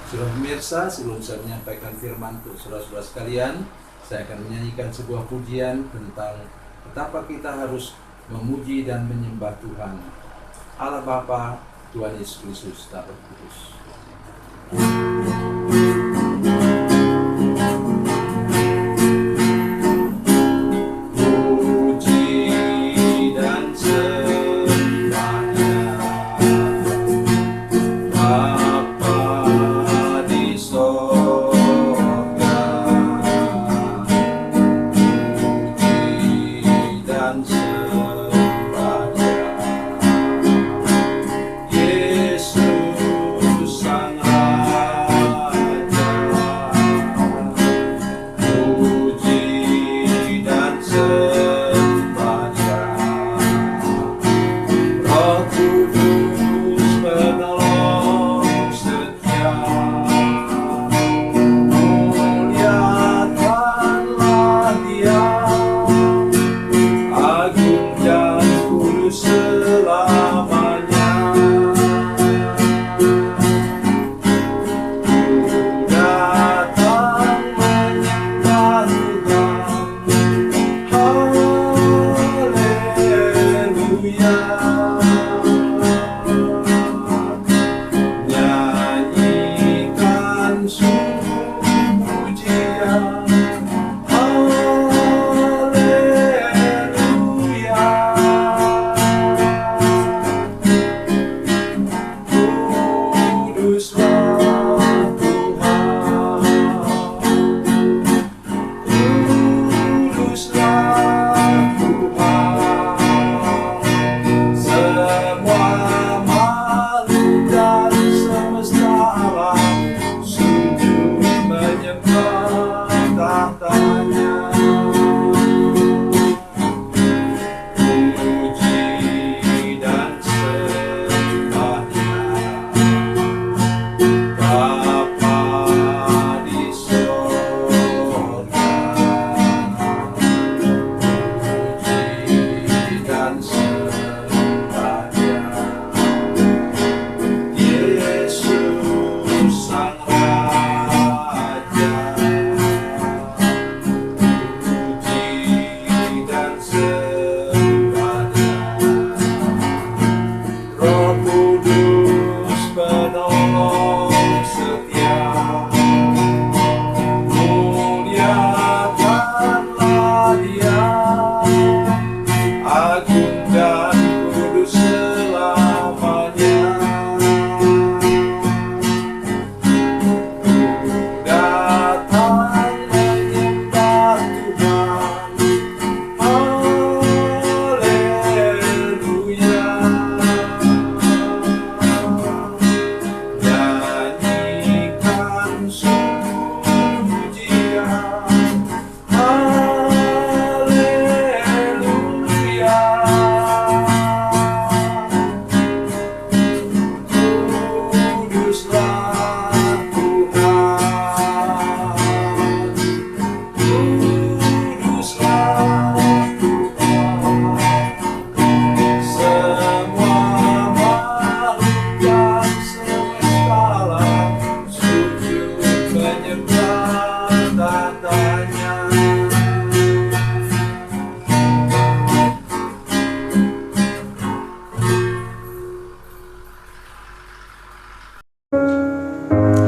Saudara pemirsa, sebelum saya menyampaikan firman untuk saudara-saudara sekalian, saya akan menyanyikan sebuah pujian tentang betapa kita harus memuji dan menyembah Tuhan, Allah Bapa, Tuhan Yesus Kristus, dan Roh Kudus.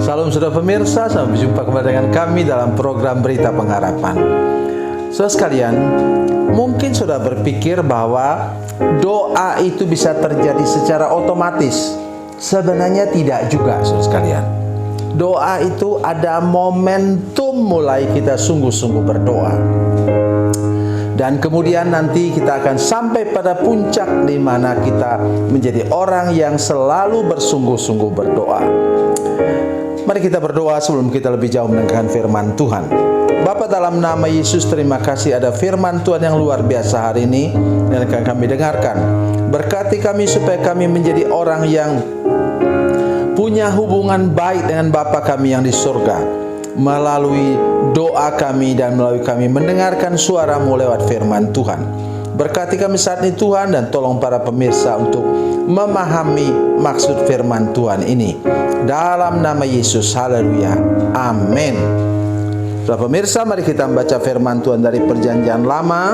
Salam saudara pemirsa, sampai jumpa kembali dengan kami dalam program Berita Pengharapan. Saudara sekalian, mungkin sudah berpikir bahwa doa itu bisa terjadi secara otomatis. Sebenarnya tidak juga, saudara sekalian. Doa itu ada momentum mulai kita sungguh-sungguh berdoa. Dan kemudian nanti kita akan sampai pada puncak di mana kita menjadi orang yang selalu bersungguh-sungguh berdoa. Mari kita berdoa sebelum kita lebih jauh mendengarkan firman Tuhan. Bapa, dalam nama Yesus, terima kasih ada firman Tuhan yang luar biasa hari ini yang akan kami dengarkan. Berkati kami supaya kami menjadi orang yang punya hubungan baik dengan Bapa kami yang di surga, melalui doa kami dan melalui kami mendengarkan suara-Mu lewat firman Tuhan. Berkati kami saat ini Tuhan, dan tolong para pemirsa untuk memahami maksud firman Tuhan ini. Dalam nama Yesus, haleluya, amin. Para pemirsa, mari kita membaca firman Tuhan dari Perjanjian Lama,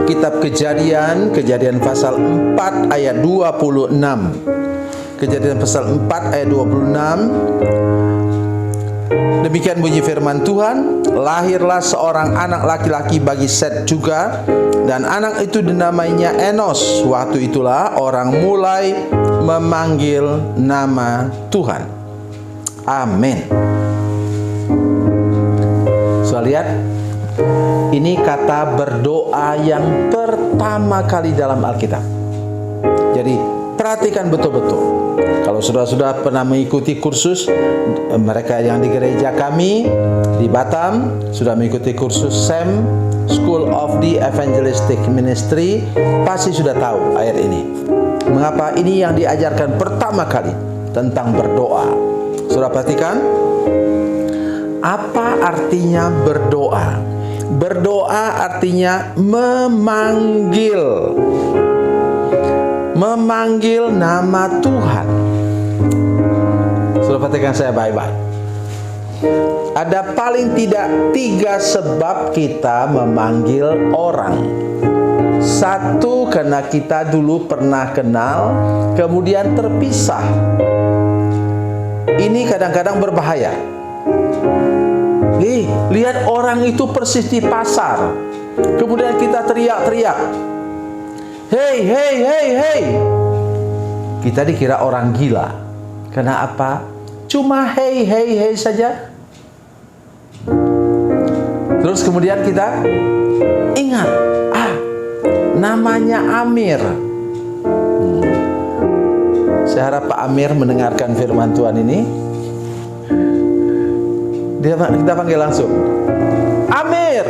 Kitab Kejadian pasal 4 ayat 26. Kejadian pasal 4 ayat 26. Demikian bunyi firman Tuhan, lahirlah seorang anak laki-laki bagi Set juga, dan anak itu dinamainya Enos. Waktu itulah orang mulai memanggil nama Tuhan. Amin. Sudah lihat? Ini kata berdoa yang pertama kali dalam Alkitab. Jadi perhatikan betul-betul. Kalau sudah pernah mengikuti kursus, mereka yang di gereja kami di Batam sudah mengikuti kursus SEM, School of the Evangelistic Ministry, pasti sudah tahu ayat ini. Mengapa ini yang diajarkan pertama kali tentang berdoa. Sudah perhatikan? Apa artinya berdoa? Berdoa artinya memanggil nama Tuhan. Sudah perhatikan saya baik-baik. Ada paling tidak 3 sebab kita memanggil orang. Satu, karena kita dulu pernah kenal, kemudian terpisah. Ini kadang-kadang berbahaya. Lihat orang itu persis di pasar, kemudian kita teriak-teriak, "Hei, hei, hei, hei." Kita dikira orang gila. Karena apa? Cuma hei, hei, hei saja. Terus kemudian kita ingat, namanya Amir. Saya harap Pak Amir mendengarkan firman Tuhan ini. Kita panggil langsung, "Amir,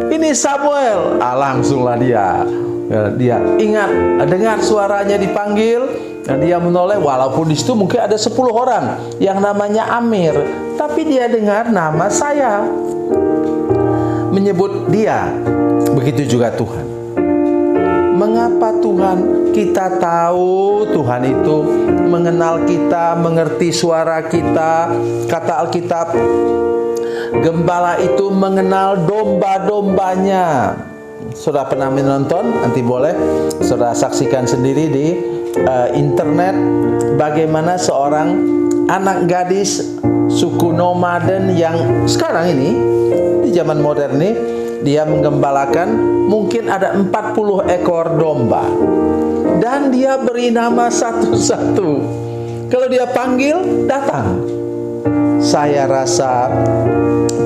ini Samuel." Langsunglah dia ingat, dengar suaranya dipanggil, dan dia menoleh. Walaupun di situ mungkin ada 10 orang yang namanya Amir, tapi dia dengar nama saya, menyebut dia. Begitu juga Tuhan. Mengapa Tuhan? Kita tahu Tuhan itu mengenal kita, mengerti suara kita. Kata Alkitab, gembala itu mengenal domba-dombanya. Sudah pernah menonton? Nanti boleh saudara saksikan sendiri di internet bagaimana seorang anak gadis suku nomaden yang sekarang ini di zaman modern ini, dia menggembalakan mungkin ada 40 ekor domba, dan dia beri nama satu-satu. Kalau dia panggil, datang. Saya rasa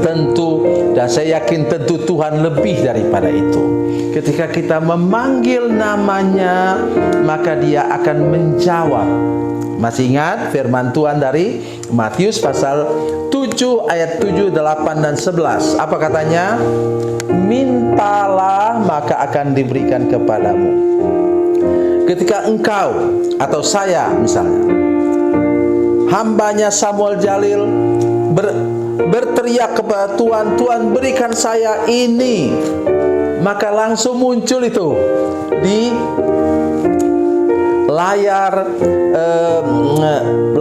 tentu, dan saya yakin tentu Tuhan lebih daripada itu. Ketika kita memanggil namanya, maka dia akan menjawab. Masih ingat firman Tuhan dari Matius pasal 7 ayat 7, 8 dan 11. Apa katanya? Mintalah maka akan diberikan kepadamu. Ketika engkau atau saya misalnya, hambanya Samuel Jalil berteriak kepada Tuhan, "Tuhan berikan saya ini," maka langsung muncul itu di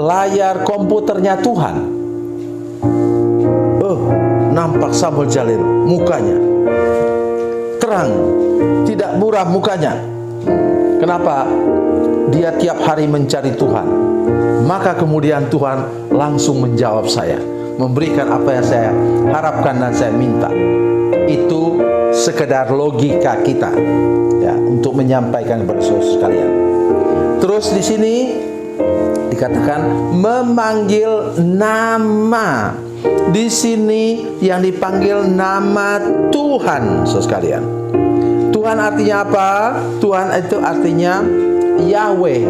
layar komputernya Tuhan. Nampak Samuel Jalil, mukanya terang, tidak buram mukanya. Kenapa? Dia tiap hari mencari Tuhan. Maka kemudian Tuhan langsung menjawab saya, memberikan apa yang saya harapkan dan saya minta. Itu sekedar logika kita, ya, untuk menyampaikan kepada saudara sekalian. Terus di sini dikatakan memanggil nama. Di sini yang dipanggil nama Tuhan, saudara sekalian. Tuhan artinya apa? Tuhan itu artinya Yahweh,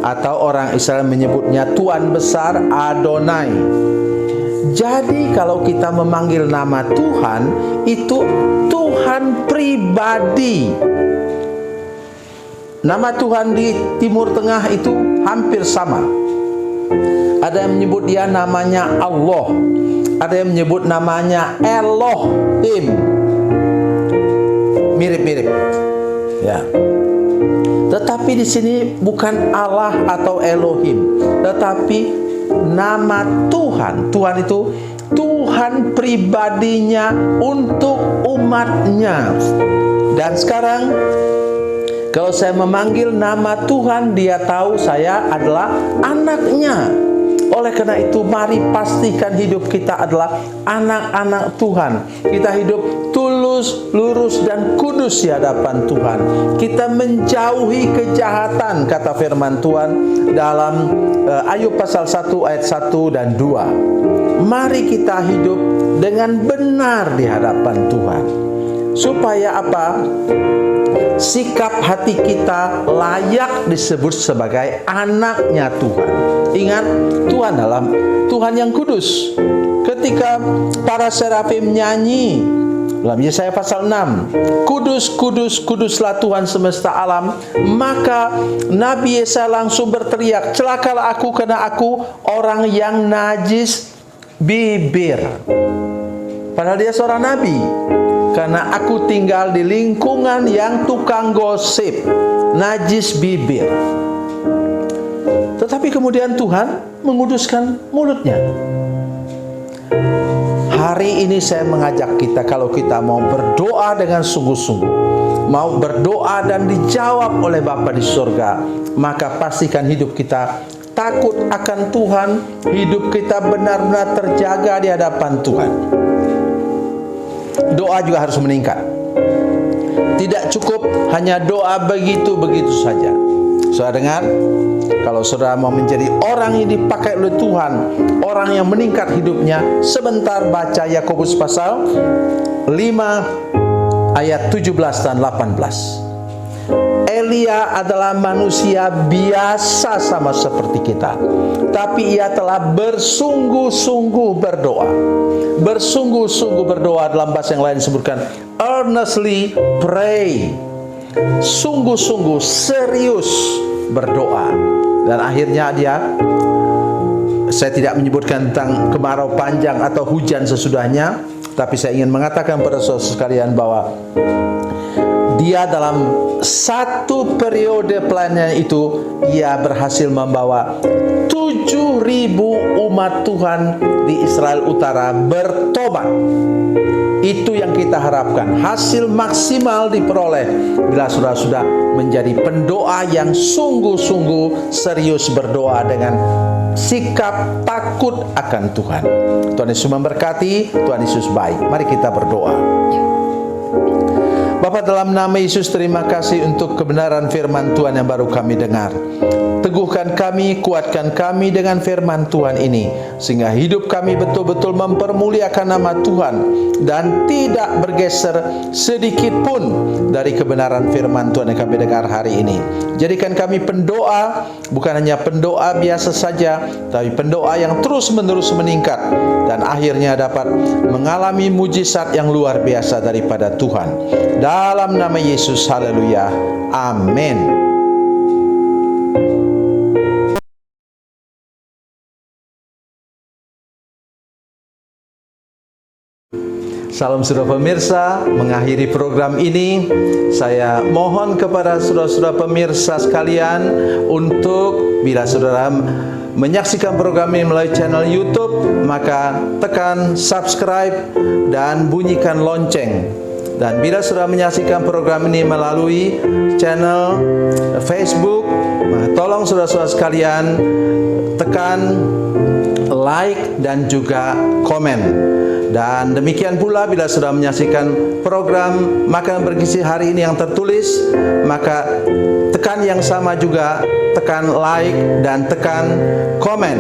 atau orang Israel menyebutnya Tuhan besar, Adonai. Jadi kalau kita memanggil nama Tuhan, itu Tuhan pribadi. Nama Tuhan di Timur Tengah itu hampir sama. Ada yang menyebut dia namanya Allah, ada yang menyebut namanya Elohim. mirip-mirip. Ya. Tetapi di sini bukan Allah atau Elohim, tetapi nama Tuhan. Tuhan itu Tuhan pribadinya untuk umatnya. Dan sekarang kalau saya memanggil nama Tuhan, Dia tahu saya adalah anaknya. Oleh karena itu, mari pastikan hidup kita adalah anak-anak Tuhan. Kita hidup tulus, lurus, dan kudus di hadapan Tuhan. Kita menjauhi kejahatan, kata firman Tuhan dalam Ayub pasal 1 ayat 1 dan 2. Mari kita hidup dengan benar di hadapan Tuhan. Supaya apa? Sikap hati kita layak disebut sebagai anaknya Tuhan. Ingat, Tuhan Tuhan yang kudus. Ketika para serafim nyanyi dalam Yesaya pasal 6, kudus, kudus, kuduslah Tuhan semesta alam, maka Nabi Yesaya langsung berteriak, celakalah aku karena aku orang yang najis bibir. Padahal dia seorang nabi. Karena aku tinggal di lingkungan yang tukang gosip, najis bibir. Tetapi kemudian Tuhan menguduskan mulutnya. Hari ini saya mengajak kita, kalau kita mau berdoa dengan sungguh-sungguh, mau berdoa dan dijawab oleh Bapa di surga, maka pastikan hidup kita takut akan Tuhan, hidup kita benar-benar terjaga di hadapan Tuhan. Doa juga harus meningkat. Tidak cukup hanya doa begitu-begitu saja. Saudara dengar, kalau saudara mau menjadi orang yang dipakai oleh Tuhan, orang yang meningkat hidupnya, sebentar baca Yakobus pasal 5 ayat 17 dan 18. Elia adalah manusia biasa sama seperti kita, tapi ia telah bersungguh-sungguh berdoa. Bersungguh-sungguh berdoa, dalam bahasa yang lain disebutkan earnestly pray. Sungguh-sungguh serius berdoa. Dan akhirnya saya tidak menyebutkan tentang kemarau panjang atau hujan sesudahnya, tapi saya ingin mengatakan pada saudara sekalian bahwa dia dalam satu periode pelayanan itu, ia berhasil membawa 7.000 umat Tuhan di Israel Utara bertobat. Itu yang kita harapkan. Hasil maksimal diperoleh bila saudara sudah menjadi pendoa yang sungguh-sungguh serius berdoa dengan sikap takut akan Tuhan. Tuhan Yesus memberkati, Tuhan Yesus baik. Mari kita berdoa. Bapa, dalam nama Yesus, terima kasih untuk kebenaran firman Tuhan yang baru kami dengar. Teguhkan kami, kuatkan kami dengan firman Tuhan ini, sehingga hidup kami betul-betul mempermuliakan nama Tuhan dan tidak bergeser sedikit pun dari kebenaran firman Tuhan yang kami dengar hari ini. Jadikan kami pendoa, bukan hanya pendoa biasa saja, tapi pendoa yang terus-menerus meningkat dan akhirnya dapat mengalami mujizat yang luar biasa daripada Tuhan. Dalam nama Yesus, haleluya, amin. Salam saudara pemirsa, mengakhiri program ini, saya mohon kepada saudara-saudara pemirsa sekalian untuk bila saudara menyaksikan program ini melalui channel YouTube, maka tekan subscribe dan bunyikan lonceng. Dan bila saudara menyaksikan program ini melalui channel Facebook, maka tolong saudara-saudara sekalian tekan like dan juga komen. Dan demikian pula bila sudah menyaksikan program Makanan Bergizi hari ini yang tertulis, maka tekan yang sama juga, tekan like dan tekan komen.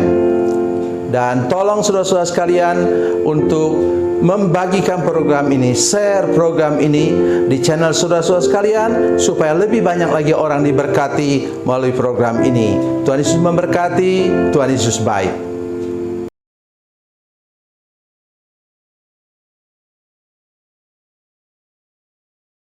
Dan tolong saudara-saudara sekalian untuk membagikan program ini, share program ini di channel saudara-saudara sekalian, supaya lebih banyak lagi orang diberkati melalui program ini. Tuhan Yesus memberkati, Tuhan Yesus baik.